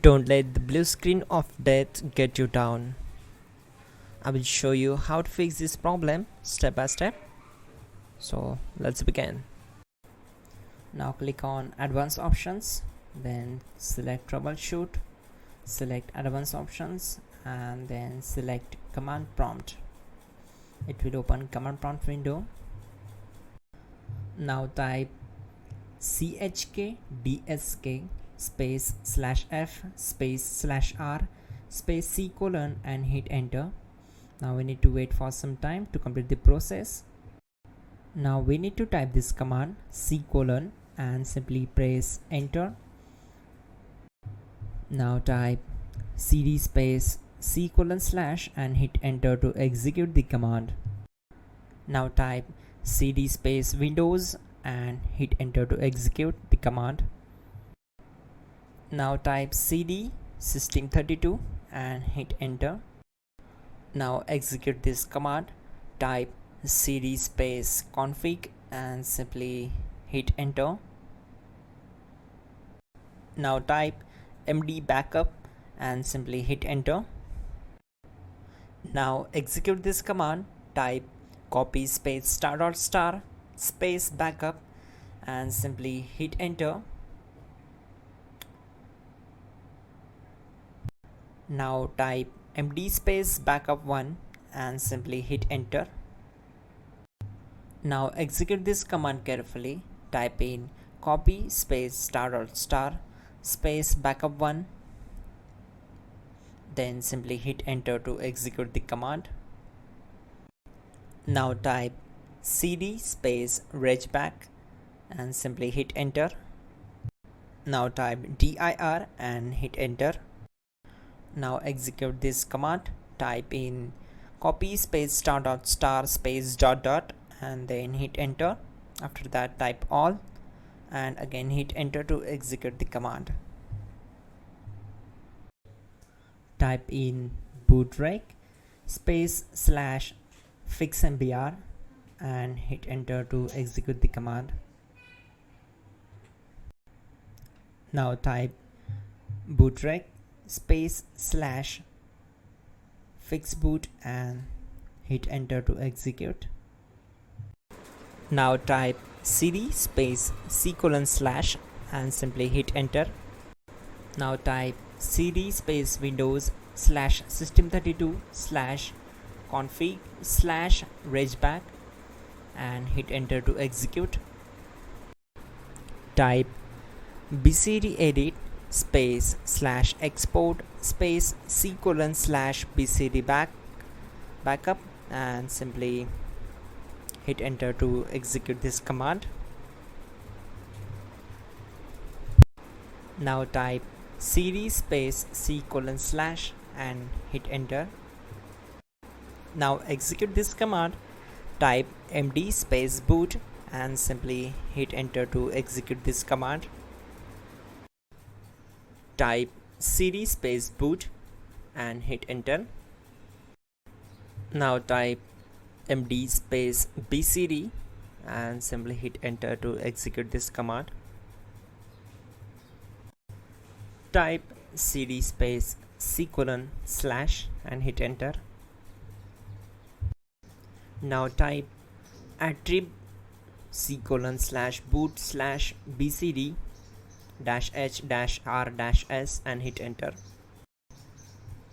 Don't let the blue screen of death get you down. I will show you how to fix this problem step by step. So let's begin. Now click on Advanced Options, then select Troubleshoot, select Advanced Options, and then select Command Prompt. It will open Command Prompt window. Now type chkdsk space /f space /r space c : and hit enter. Now we need to wait for some time to complete the process. Now we need to type this command c : and simply press enter. Now type cd space c : / and hit enter to execute the command. Now type cd space Windows and hit enter to execute the command. Now type cd system32 and hit enter. Now execute this command. Type cd space config and simply hit enter. Now type md backup and simply hit enter. Now execute this command. Type copy space ** space backup and simply hit enter. Now type md space backup1 and simply hit enter. Now execute this command carefully. Type in copy space ** space backup1, then simply hit enter to execute the command. Now type cd space regback and simply hit enter. Now type dir and hit enter. Now execute this command. Type in copy space ** space ... and then hit enter. After that type all and again hit enter to execute the command. Type in bootrec space /fixmbr and hit enter to execute the command. Now type bootrec space /fixboot and hit enter to execute. Now type cd space c : / and simply hit enter. Now type cd space Windows /system32 /config /regback and hit enter to execute. Type bcdedit space /export space c : / bcd backup and simply hit enter to execute this command. Now type cd space c : / and hit enter. Now execute this command. Type md space boot and simply hit enter to execute this command. Type cd space boot and hit enter. Now type md space bcd and simply hit enter to execute this command. Type cd space c : / and hit enter. Now type attrib c : / boot /bcd -h -r -s and hit enter.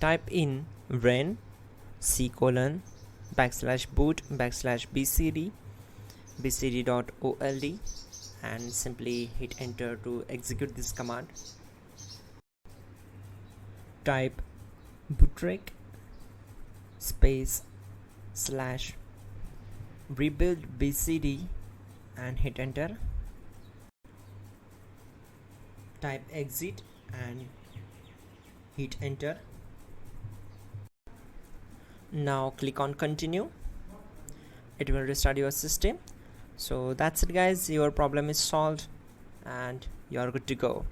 Type in ren c : /boot /bcd bcd.old and simply hit enter to execute this command. Type bootrec space /rebuildbcd and hit enter. Type exit and hit enter. Now click on continue. It will restart your system. So that's it guys, your problem is solved and you are good to go.